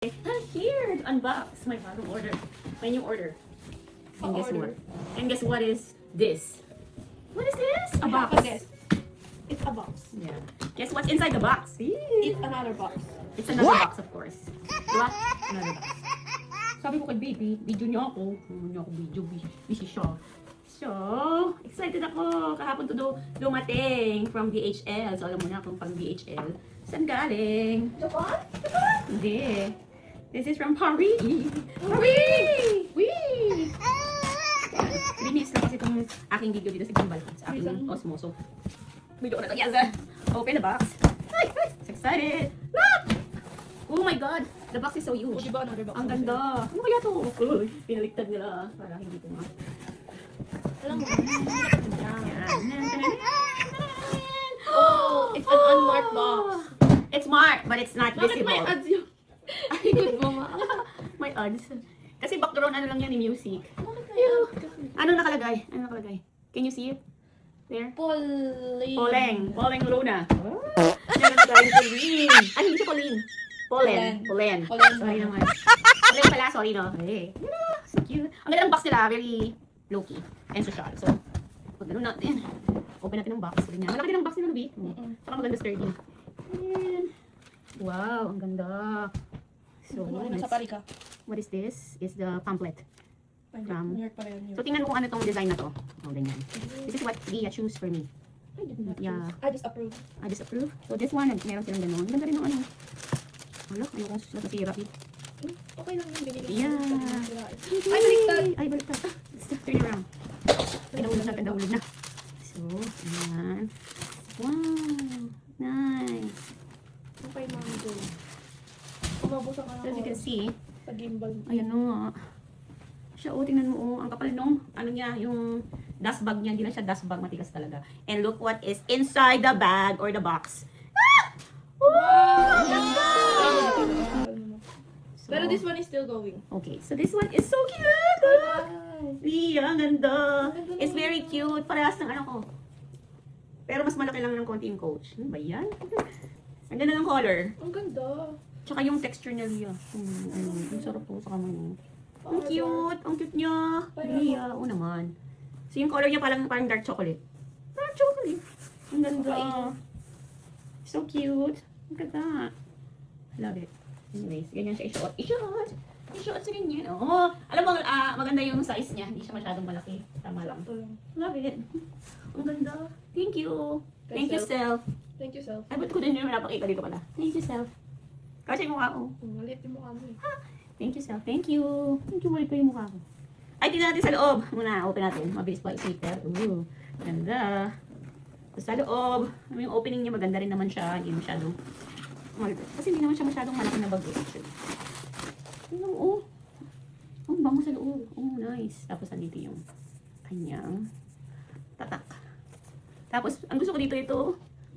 Here, to unbox my bagong order. My new order. And guess what? And guess what is this? What is this? A box. It's a box. Yeah. Guess what's inside the box? It's another box. It's another box, of course. Diba? Another box. Sabi ko kay baby, video niya ako. Niya ako video, busy siya. So, excited ako. Kahapon to dumating from DHL. So, alam mo na kung pang DHL. Saan galing? Japan? Hindi. This is from Paris. Paris! Wee! 3 minutes lang kasi itong aking video dito sa gimbal. Sa aking Osmo. So, video ko na ito. Yes! Open the box. Ay! So excited! Look! Oh my God! The box is so huge. Oh, diba another box? Ang ganda. Ano kaya ito? Uy, pinaliktad nila. Para hindi ko nga. Alam mo, Yan. oh, it's an unmarked box. It's marked, but it's not Bakit may visible. ads yun? Ay, good mama. May odds. Kasi background ano lang yan ni music. Bakit may ads kasi? Ano nakalagay? Ano nakalagay? Can you see it? There? Pauline. Poleng Luna. Yan ang galing Pauline. Ay, hindi siya Pauline. Polen. Sorry naman. Polen pala, sorry no. Hey. So cute. Ang ganda ng box nila, very low-key and social. So, pag gano'n natin, open natin ang box. Ganyan. Malaki din ang box nila, Ruby. Saka maganda sturdy. Ayan. Wow, ang ganda. So, Nasa Parika. what is this? Is the pamphlet. New York pala yun. So, tingnan mo kung ano tong design na to. Oh, ganyan. This is what Gia choose for me. Yeah. I just approve. I disapprove. So, this one, meron silang ganun. Ganda rin ng ano. Wala, ayokong nasira it. Okay lang yung binigay. Yeah. Ay, baliktad. Ay, baliktad. Let's turn it around. Pinahulog na. So, ayan. Wow. Nice. Okay, mami ko. Umabusan ka So, as you can na see, sa gimbal. ayan na nga. Siya, oh, tingnan mo, oh, ang kapal nung, ano niya, yung dust bag niya, hindi lang siya dust bag, matigas talaga. And look what is inside the bag or the box. Ah! Wow! Ganda! So, Pero this one is still going. okay, so this one is so cute! Lia, ang ganda! It's very cute, parehas ng ano ko. Pero mas malaki lang ng konti yung coach. Ano ba yan? Ang ganda ng color. Ang ganda. Tsaka yung texture niya, Lia. Ang sarap po sa kamay mo. Ang cute! Ang cute niya! Lia, oo naman. So yung color niya parang dark chocolate. Dark chocolate! Ang ganda! So cute! Ang ganda! Love it. Anyways, ganyan siya i-shot. I-shot sa ganyan. Oh, alam mo, maganda yung size niya. Hindi siya masyadong malaki. Tama lang. Sakto lang. Love it. Ang ganda. Thank you. Thank Thank you, self. Thank you, self. Ay, ba't ko din yung napakita dito pala? Thank you, self. Kasi yung mukha ko. Maliit yung mukha mo eh. Thank you, self. Thank you. Thank you, maliit pa yung mukha ko. Ay, tingnan natin sa loob. Muna, open natin. Mabilis pa i-paper. Ooh, ganda. So, sa loob, yung opening niya maganda rin naman siya. Hindi masyadong kasi hindi naman siya masyadong malaki na bago actually. Tingnan mo, oh. Ang bango sa loob. Oh, nice. Tapos nandito yung kanyang tatak. Tapos, ang gusto ko dito ito,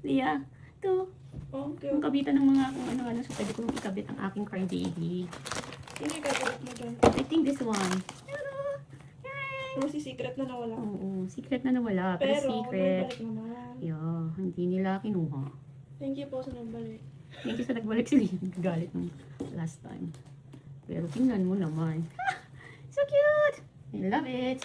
Lia, ito, Okay. yung kabitan ng mga kung ano-ano. So, pwede ko ikabit ang aking card baby. Hindi ka mo dyan. I think this one. Pero si secret na nawala. Oo, secret na nawala. Pero secret. nagbalik naman. Yeah, hindi nila kinuha. Thank you po sa nagbalik. Thank you sa nagbalik sila. Galit nung last time. Pero tingnan mo naman. So cute! I love it!